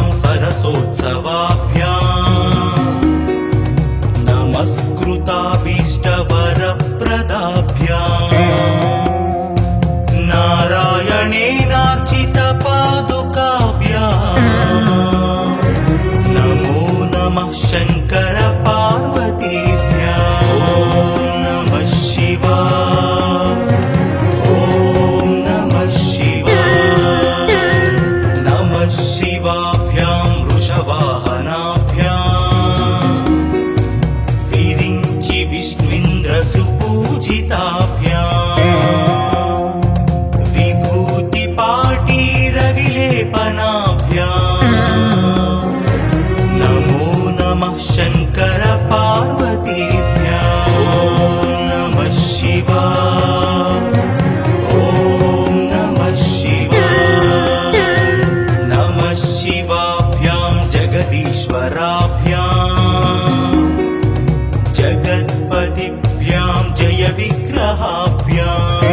सरसोत्सवाभ्याम् नमस्कृताभीष्टवरप्रदाभ्याम् नारायणेनार्चितपादुकाभ्याम् नमो नमः शङ्कर पार्वतीभ्याम् ॐ नमः शिवाय ॐ नमः शिवाय नमः शिवाभ्यां वृषवाहनाभ्याम् विरिञ्चि विष्णुइन्द्रसुपूजिताभ्याम् विभूतिपाटीरविलेपनाभ्याम् नमो नमः शङ्कर पार्वतीभ्याम् ॐ नमः शिवाय ॐ नमः शिवाय नमः शिवाभ्यां जगदीश्वराभ्याम् जगत्पतिभ्यां जय विग्रहाभ्याम्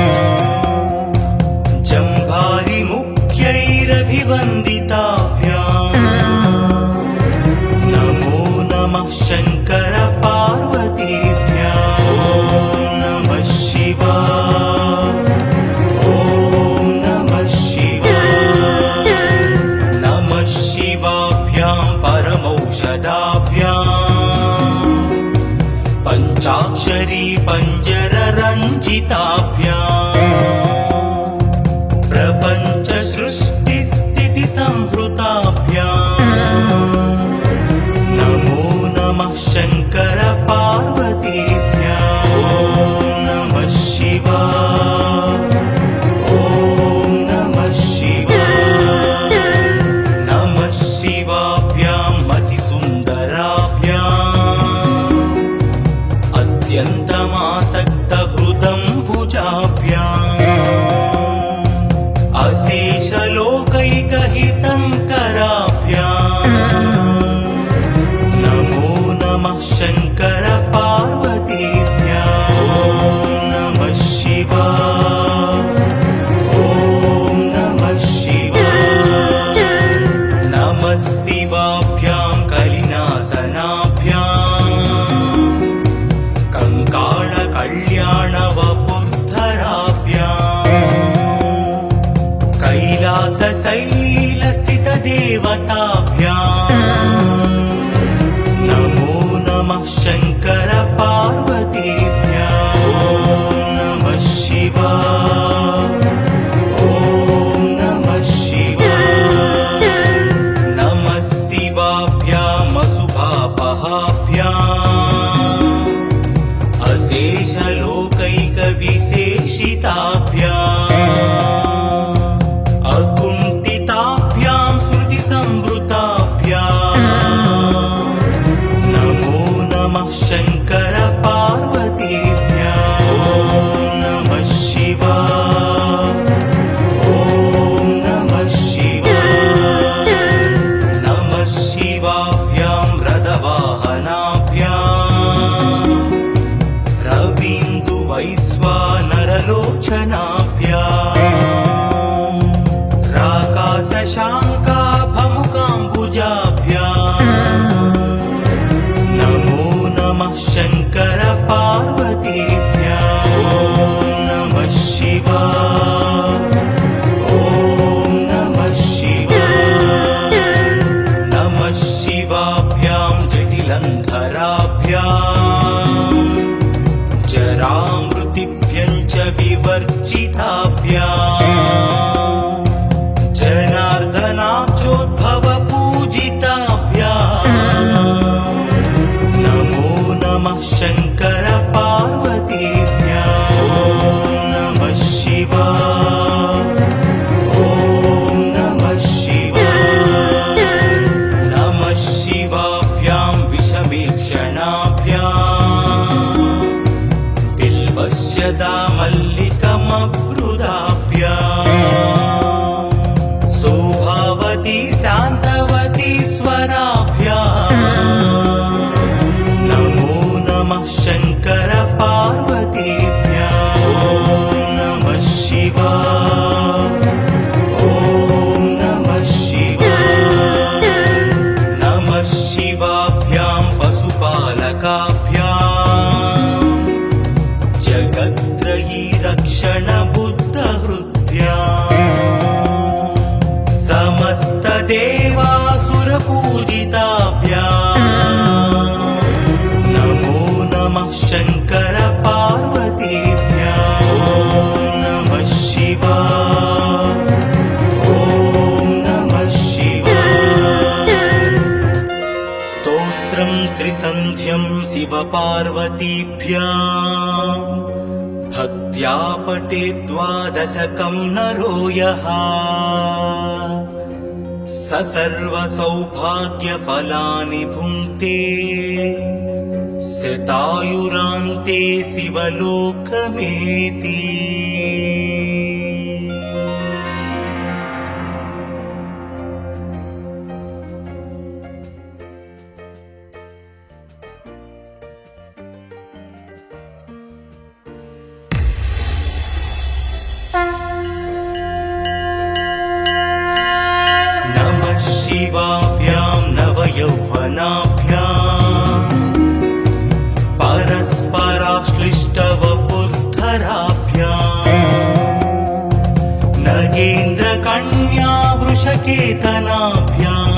जम्भारिमुख्यैरभिवन्दिताभ्याम् नमो नमः शङ्कर पार्वतीभ्याम् ॐ नमः शिवाय ॐ नमः शिवाय नमः शिवाभ्यां परमौषधाभ्याम् पञ्चाक्षरी पञ्जररञ्जिताभ्याम् प्रपञ्च सृष्टिस्थितिसंहृताभ्याम् नमो नमः शङ्कर पार्वतीभ्याम् ॐ नमः शिवाय ॐ नमः शिवाय नमः शिवाभ्यां मतिसुन्दराभ्याम् अत्यन्तमासक्तहृदम्बुजाभ्याम् अशेषलोकैकहितङ्कराभ्याम् नमो नमः शङ्कर पार्वतीभ्याम् ॐ नमः शिवाय ॐ नमः शिवाय नमः शिवाभ्यां कलिनासनाभ्याम् कङ्काळकल्याणवपुर्धराभ्याम् कैलासशैलस्थितदेवताभ्याम् नमो नमः शङ्कर पार्वतीभ्याम् ॐ नमः शिवाय ॐ नमः शिवाय नमः शिवाभ्याम् अशुभापहाभ्याम् अशेषलोकैकविशेषिताभ्याम् अकुण्ठिताभ्यां स्मृतिसंवृताभ्याम् नमो नमः शङ्कर पार्वतीभ्याम् ॐ नमः शिवाय ॐ नमः शिवाय नमः शिवाभ्यां रथवाहनाभ्याम् रवीन्दुवैश्वानरलोचनाभ्याम् राकाशशाङ्काभमुकाम्बुजाभ्याम् नमो नमः शङ्कर पार्वतीभ्याम् ॐ नमः शिवाय ॐ नमः शिवाय नमः शिवाभ्यां जटिलन्धराभ्याम् जरामृतिभ्यं च विवर्जिताभ्याम् जनार्दनाब्जोद्भवपूजिताभ्याम् नमो नमः शङ्कर पार्वतीभ्याम् ॐ नमः शिवाय ॐ नमः शिवाय नमः शिवाभ्यां विषमीक्षणाभ्याम् बिल्वस्य दामल्लिकमब्रुदाभ्याम् सौभावती शान्तवती स्वराभ्याम् नमो नमः शङ्कर पार्वतीभ्याम् ॐ नमः शिवाय ॐ नमः शिवाय पार्वतीभ्याम् भक्त्या पठेत् द्वादशकं नरो यः स सर्वसौभाग्यफलानि भुङ्क्ते शतायुरान्ते शिवलोकमेति। नमः शिवाभ्यां नवयौवनाभ्याम् परस्पराश्लिष्टवपुर्धराभ्याम् नगेन्द्रकन्या वृषकेतनाभ्याम्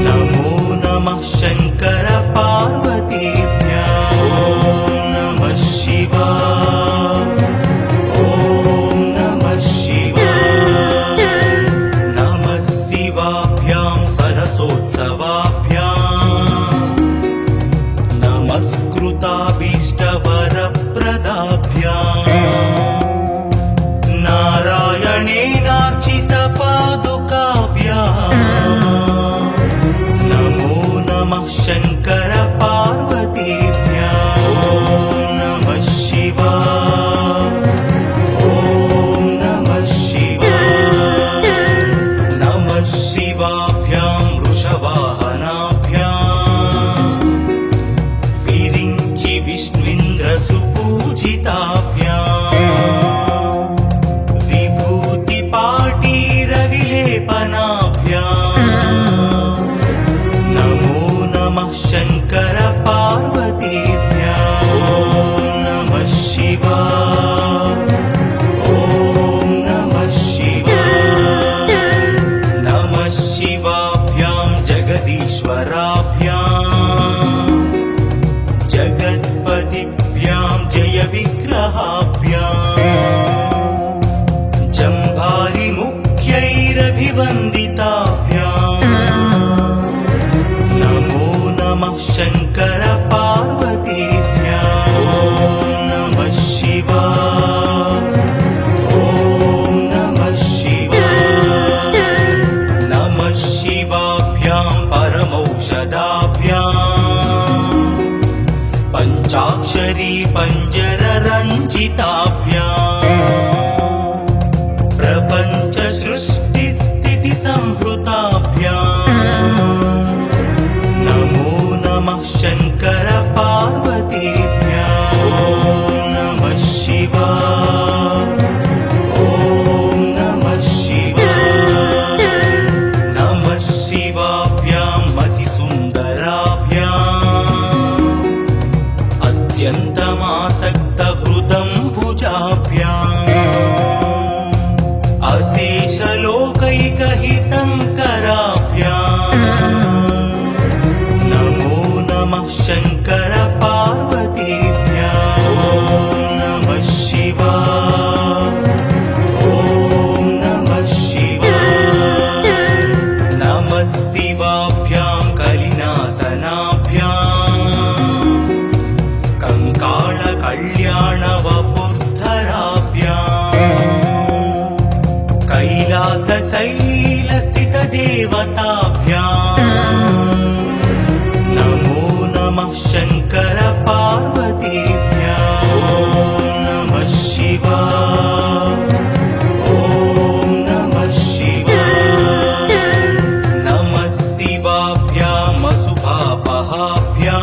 नमो नमः शङ्कर पार्वतीभ्याम्। ॐ नमः शिवाय, ॐ नमः शिवाय। नमः शिवाभ्यां सरसोत्सवाभ्याम् नमस्कृताभीष्टवरप्रदाभ्याम् नारायणेनार्चितपादुकाभ्याम् नमो नमः शङ्कर पार्वतीभ्याम्। ॐ नमः शिवाय, ॐ नमः शिवाय। नमः शिवाभ्यां वृषवाहनाभ्याम् विरिञ्चि विष्णुन्द्रसुपूजिताभ्याम् विभूतिपाटीरविलेपनाभ्याम् नमो नमः शङ्कर पार्वतीभ्याम्। ॐ नमः शिवाय, ॐ नमः शिवाय। नमः शिवाभ्यां जगदीश्वराभ्याम् जगत्पतिभ्यां जय विग्रहाभ्याम् जम्भारिमुख्यैरभिवन्दिताभ्याम् नमो नमः शङ्कर पार्वतीभ्याम्। ॐ नमः शिवाय, ॐ नमः शिवाय। नमः शिवाभ्यां परमौषधाभ्याम् पञ्चाक्षरी पञ्जररञ्जिताभ्याम् प्रपञ्च सृष्टिस्थितिसंहृताभ्याम् नमो नमः शङ्कर पार्वतीभ्याम्। ॐ नमः शिवाय, ॐ नमः शिवाय। नमः शिवाभ्यां मतिसुन्दराभ्याम् अत्यन्तमासक्तहृदम्बुजाभ्याम् अशेषलोकैकहितङ्कराभ्याम् नमो नमः शङ्कर पार्वतीभ्याम्। ॐ नमः शिवाय, ॐ नमः शिवाय। नमः शिवाभ्यां कलिनासनाभ्याम् कङ्कालकल्याणवपुर्धराभ्याम् कैलासशैलस्थितदेवताभ्याम् नमो नमः शङ्कर पार्वतीभ्याम्। ॐ नमः शिवाय, ॐ नमः शिवाय। नमः शिवाभ्याम् अशुभापहाभ्याम्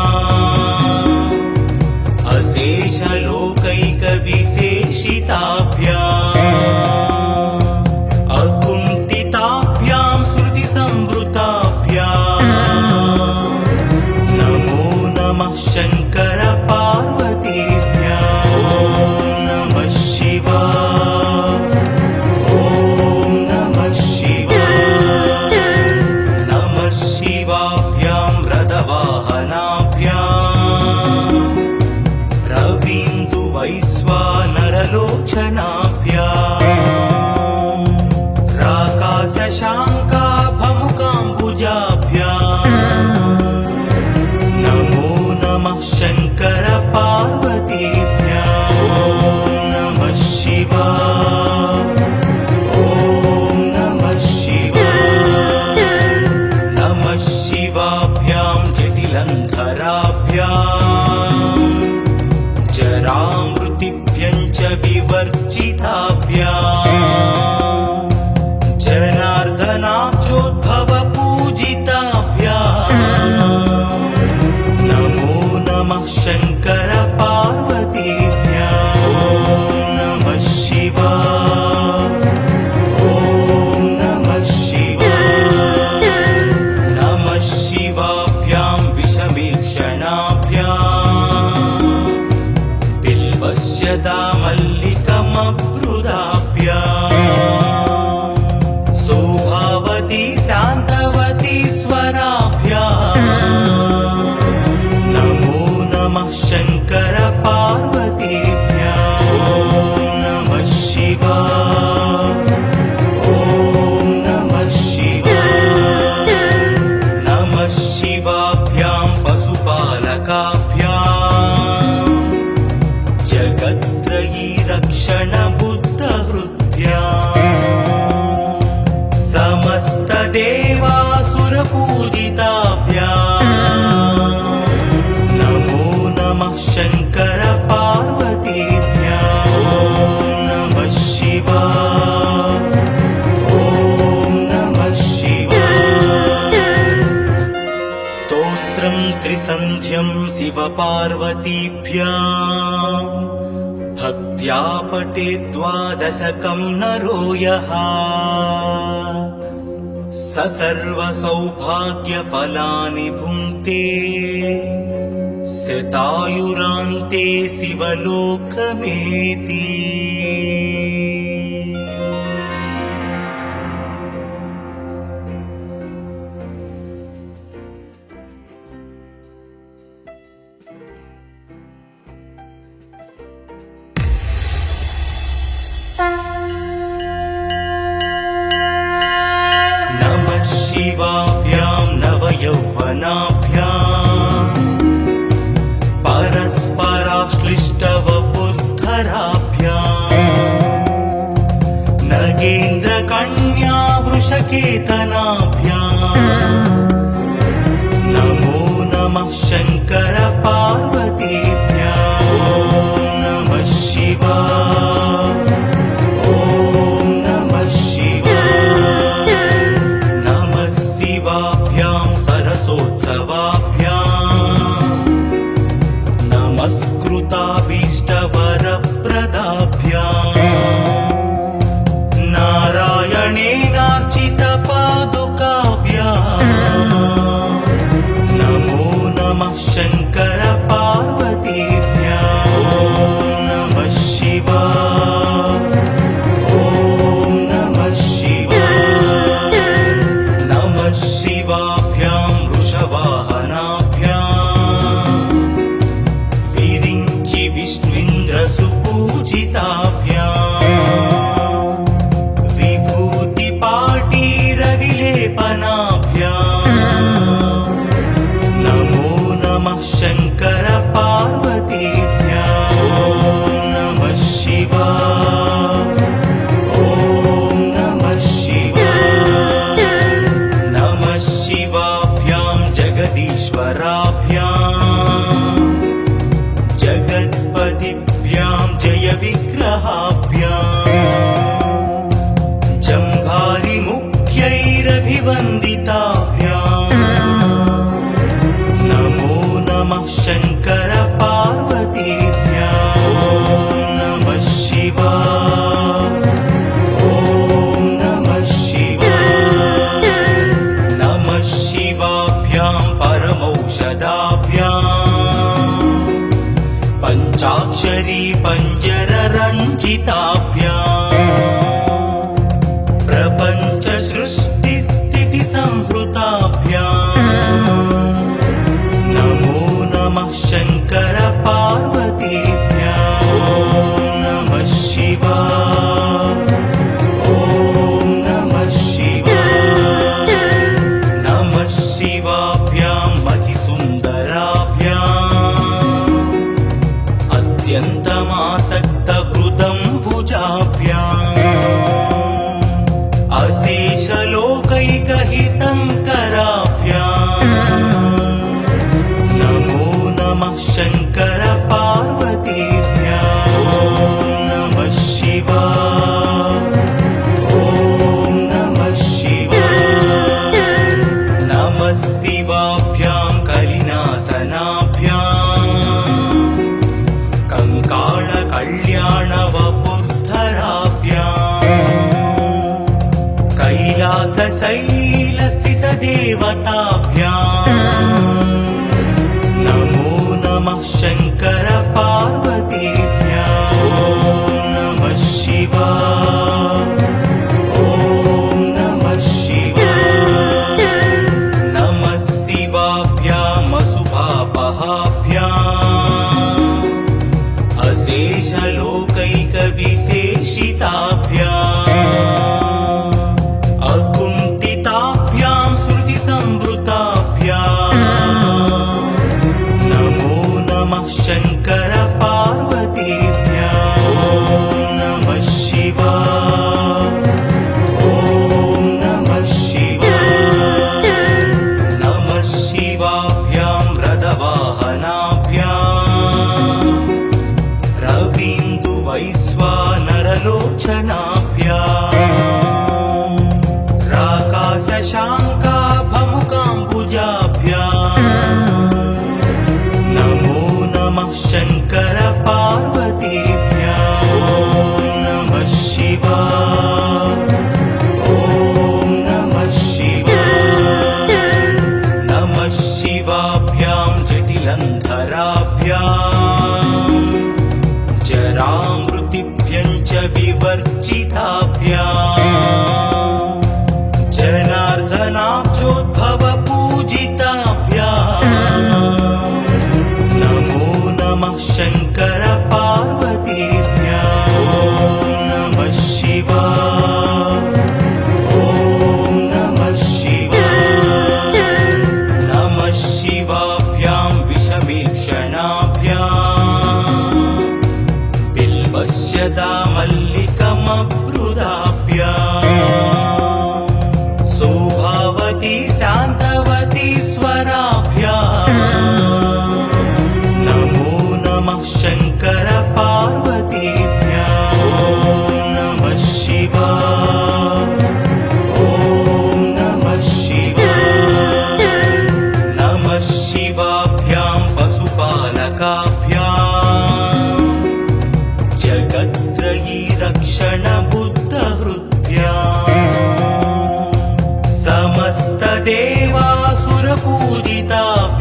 अशेषलोकैकविशेषिताभ्याम् अकुण्ठिताभ्यां श्रुतिसंवृताभ्याम् शङ्करपूजिताभ्याम् नमो नमः शङ्कर पार्वतीभ्याम् ॐ नमः शिवाय ॐ नमः शिवाय स्तोत्रं त्रिसन्ध्यं शिवपार्वतीभ्याम् भक्त्या पठेत् द्वादशकं नरो यः स सर्वसौभाग्यफलानि भुङ्क्ते शतायुरान्ते शिवलोकमेति नमः शिवाभ्यां नवयौवनाभ्याम् परस्पराश्लिष्टवपुर्धराभ्याम् नगेन्द्रकन्या वृषकेतनाभ्याम् नमो नमः शङ्कर पार्वतीभ्याम् ॐ नमः शिवाय ॐ नमः शिवाय नमः शिवाभ्यां सरसोत्सवाभ्याम् नमस्कृताभीष्टवरप्रदाभ्याम् नारायणेनार्चितपादुकाभ्याम् नमो नमः शङ्कर पार्वतीभ्याम् ॐ नमः शिवाय ॐ नमः शिवाय नमः शिवाभ्यां वृषवाहनाभ्याम् विरिञ्चि विष्णुन्द्रसुपूजिताभ्याम् विभूतिपाटीरविलेपनाभ्याम् नमो नमः शङ्कर पार्वतीभ्याम् ॐ नमः शिवाय ॐ नमः शिवाय नमः शिवाभ्यां जगदीश्वराभ्याम् जगत्पतिभ्यां जयविग्रहाभ्याम् जम्भारिमुख्यैरभिवन्दिताभ्याम् नमो नमः शङ्कर पार्वतीभ्याम् ॐ नमः शिवाय ॐ नमः शिवाय नमः शिवाभ्यां परमौषधाभ्याम् पञ्चाक्षरी पञ्जररञ्जिताभ्याम् प्रपञ्च सृष्टिस्थितिसंहृताभ्याम् नमो नमः शङ्कर पार्वतीभ्याम् ॐ नमः शिवाय ॐ नमः शिवाय नमः शिवाभ्यां मतिसुन्दराभ्याम् अत्यन्तमासक्तहृदम्बुजाभ्याम् अशेषलोकैकहितङ्कराभ्याम् नमो नमः शङ्कर पार्वतीभ्याम् ॐ नमः शिवाय ॐ नमः शिवाय नमः शिवाभ्यां कलिनासनाभ्याम् कङ्काळकल्याणवपुर्धराभ्याम् कैलासशैलस्थितदेवताभ्याम् नमो नमः शङ्कर पार्वतीभ्याम् ॐ नमः शिवाय ॐ नमः शिवाय नमः शिवाभ्याम् अशुभापहाभ्याम् अशेषलोकैकविशेषिताभ्याम् अकुण्ठिताभ्यां स्मृतिसंवृताभ्याम्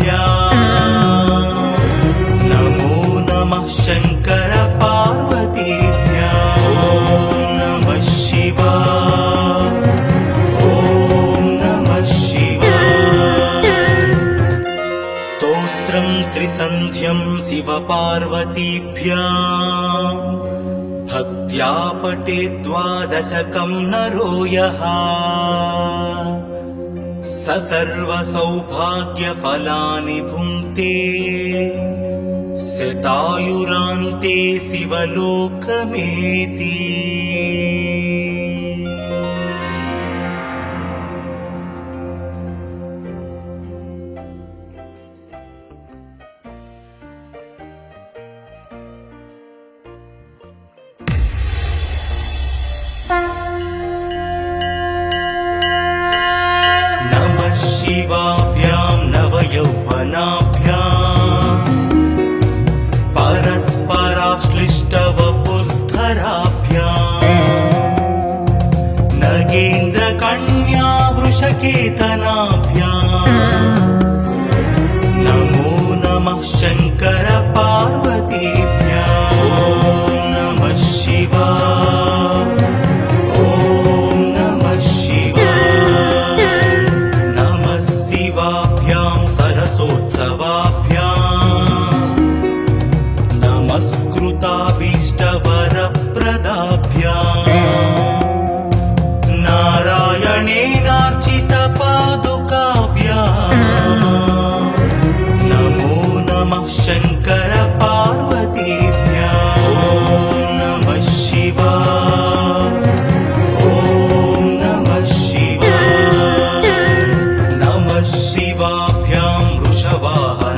समस्तदेवासुरपूजिताभ्याम् नमो नमः शङ्कर पार्वतीभ्याम् ॐ नमः शिवाय ॐ नमः शिवाय स्तोत्रं त्रिसन्ध्यं शिवपार्वतीभ्याम् भक्त्या पठेत् द्वादशकं नरो यः स सर्वसौभाग्यफलानि भुङ्क्ते शतायुरान्ते शिवलोकमेति नमः शिवाभ्यां नवयौवनाभ्याम् परस्पराश्लिष्टवपुर्धराभ्याम् नगेन्द्रकन्या वृषकेतनाभ्याम् नमो नमः शङ्कर पार्वतीभ्याम् ॐ नमः शिवाय ॐ नमः शिवाय नमः शिवाभ्यां सरसोत्सवाभ्याम् नमस्कृताभीष्टवरप्रदाभ्याम् नारायणेनार्चितपादुकाभ्याम् नमो नमः शङ्कर पार्वतीभ्याम् ॐ नमः शिवाय ॐ नमः शिवाय नमः शिवाभ्यां वृषवाहनाभ्याम्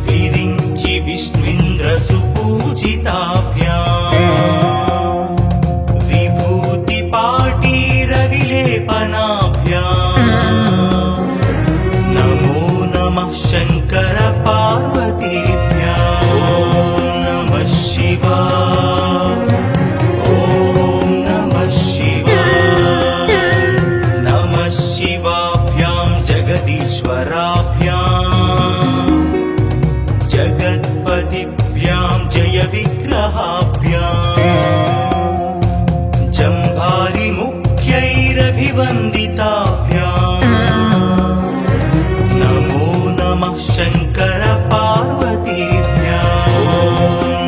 विरिञ्चि विष्णुन्द्रसुपूजिताभ्याम् विभूतिपाटीरविलेपनाभ्याम् नमो नमः शङ्कर पार्वतीभ्याम् ॐ नमः शिवाय ॐ नमः शिवाय नमः शिवाभ्यां जगदीश्वराभ्याम् जगत्पतिभ्यां जय विग्रहाभ्याम् जम्भारिमुख्यैरभिवन्दिताभ्याम् नमो नमः शङ्कर पार्वतीभ्याम् ॐ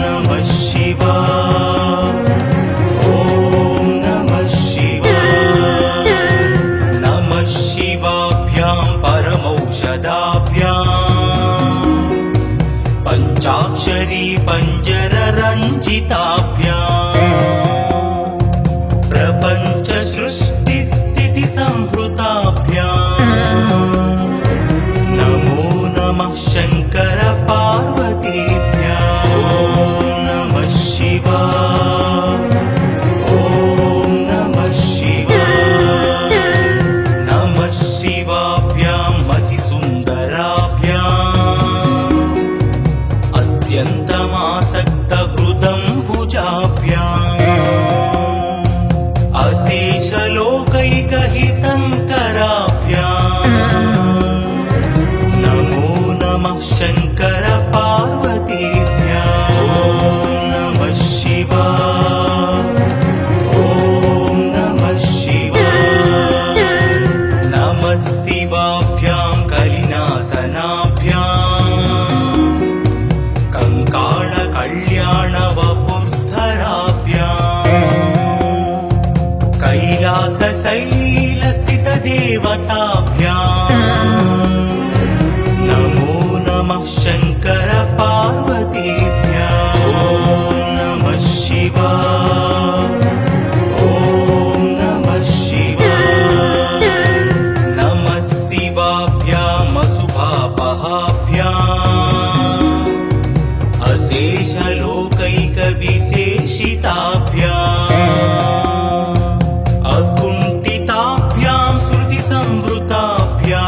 नमः शिवाय ॐ नमः शिवाय नमः शिवाभ्यां परमौषधाभ्याम् पञ्चाक्षरी पञ्जररञ्जिताभ्याम् प्रपञ्च सृष्टिस्थितिसंहृताभ्याम् नमो नमः शङ्कर पार्वतीभ्याम् ॐ नमः शिवाय ॐ नमः शिवाय नमः शिवाभ्यां मतिसुन्दराभ्याम् अत्यन्तमासक्तहृदं भुजाभ्याम् अशेषलोकैकहितङ्कराभ्याम् नमो नमः शङ्कर पार्वतीभ्याम् ॐ नमः शिवाय ॐ नमः शिवाय नमः शिवाभ्यां कलिनासनाभ्याम् कङ्काळकल्याणवपुर्धराभ्याम् कैलासशैलस्थितदेवताभ्याम् नमो नमः शङ्कर पार्वतीभ्याम् ॐ नमः शिवाय ॐ नमः शिवाय नमः शिवाभ्याम् अशुभापहाभ्याम् अशेषलोकैकविशेषिताभ्याम् अकुण्ठिताभ्यां स्मृतिसंवृताभ्याम्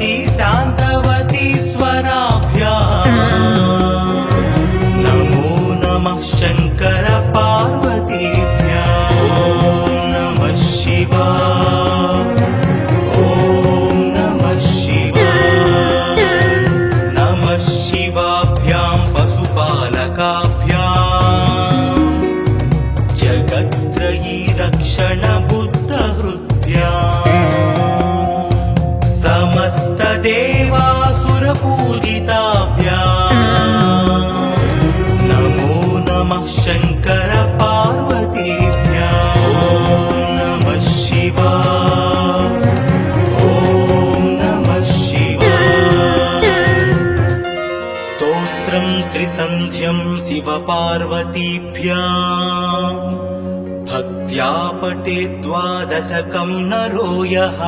भवती शान्तवती स्वराभ्याम् नमो नमः शङ्कर पार्वतीभ्याम् ॐ नमः शिवाय ॐ नमः शिवाय नमः शिवाभ्यां पशुपालकाभ्याम् जगत्त्रयी रक्षण बुद्धहृद्भ्याम् समस्तदेवासुरपूजिताभ्याम् नमो नमः शङ्कर पार्वतीभ्याम् ॐ नमः शिवाय ॐ नमः शिवाय स्तोत्रं त्रिसन्ध्यं शिवपार्वतीभ्याम् भक्त्या पठेत् द्वादशकं नरो यः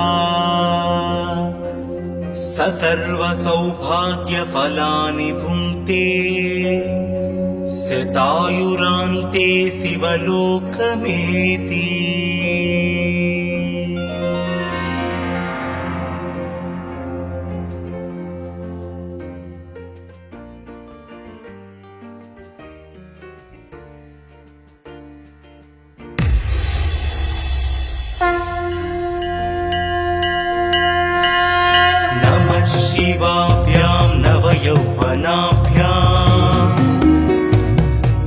स सर्वसौभाग्यफलानि भुङ्क्ते शतायुरान्ते शिवलोकमेति नमः शिवाभ्यां नवयौवनाभ्याम्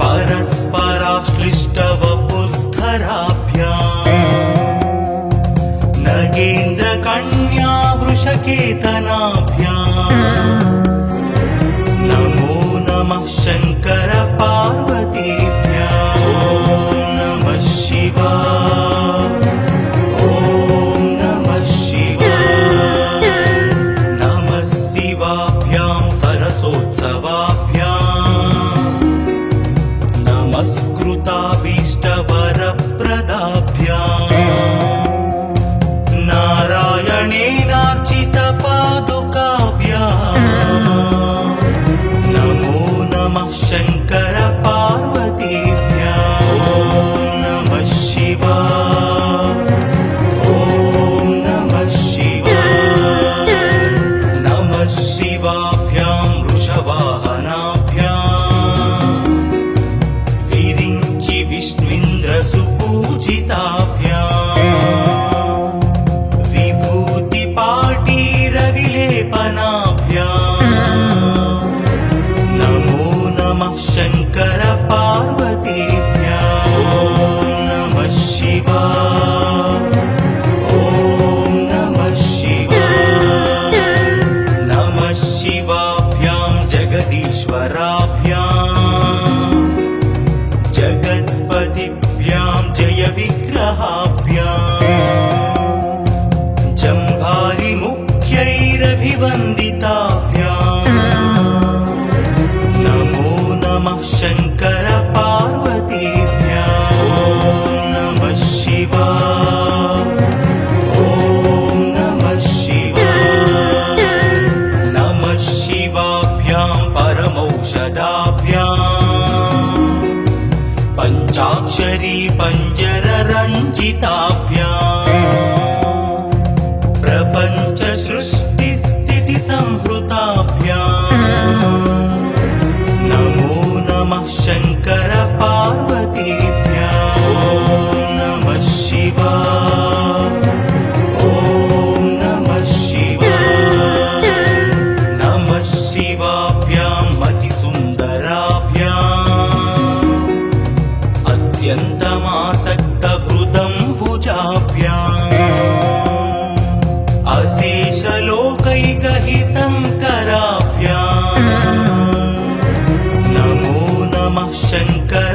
परस्पराश्लिष्टवपुद्धराभ्याम् नगेन्द्रकन्या वृषकेतनाभ्याम् नमो नमः शङ्कर पार्वतीभ्याम् ॐ नमः शिवाय ॐ नमः शिवाय नमः शिवाभ्यां सरसोत्सवाभ्याम् नमस्कृताभीष्टवरप्रदाभ्याम् नारायणेनार्चितपादुकाभ्याम् नमो नमः शङ्कर पार्वतीभ्याम् ॐ नमः शिवाय ॐ नमः शिवाय नमः शिवाभ्यां वृषवाहनाभ्याम् विरिञ्चि विष्णुन्द्रसुपूजिताभ्याम् विभूतिपाटीरविलेपनाभ्याम् नमो नमः शङ्कर पार्वतीभ्याम् ॐ नमः शिवाय ॐ नमः शिवाय नमः शिवाभ्यां जगदीश्वराभ्याम् जगत्पतिभ्यां जय विग्रहाभ्याम् जम्भारिमुख्यैरभिवन्दिताभ्याम् नमो नमः शङ्कर पार्वतीभ्याम् ॐ नमः शिवाय ॐ नमः शिवाय नमः शिवाभ्यां परमौषधाभ्याम् पञ्चाक्षरी पञ्जररञ्जिताभ्याम् प्रपञ्च सृष्टिस्थितिसंहृताभ्याम् नमो नमः शङ्कर पार्वतीभ्याम् ॐ नमः शिवाय ॐ नमः शिवाय नमः शिवाभ्यां मतिसुन्दराभ्याम् अत्यन्तमासक्तहृदम्बुजाभ्याम् अशेषलोकैकहितङ्कराभ्याम् नमो नमः शङ्कर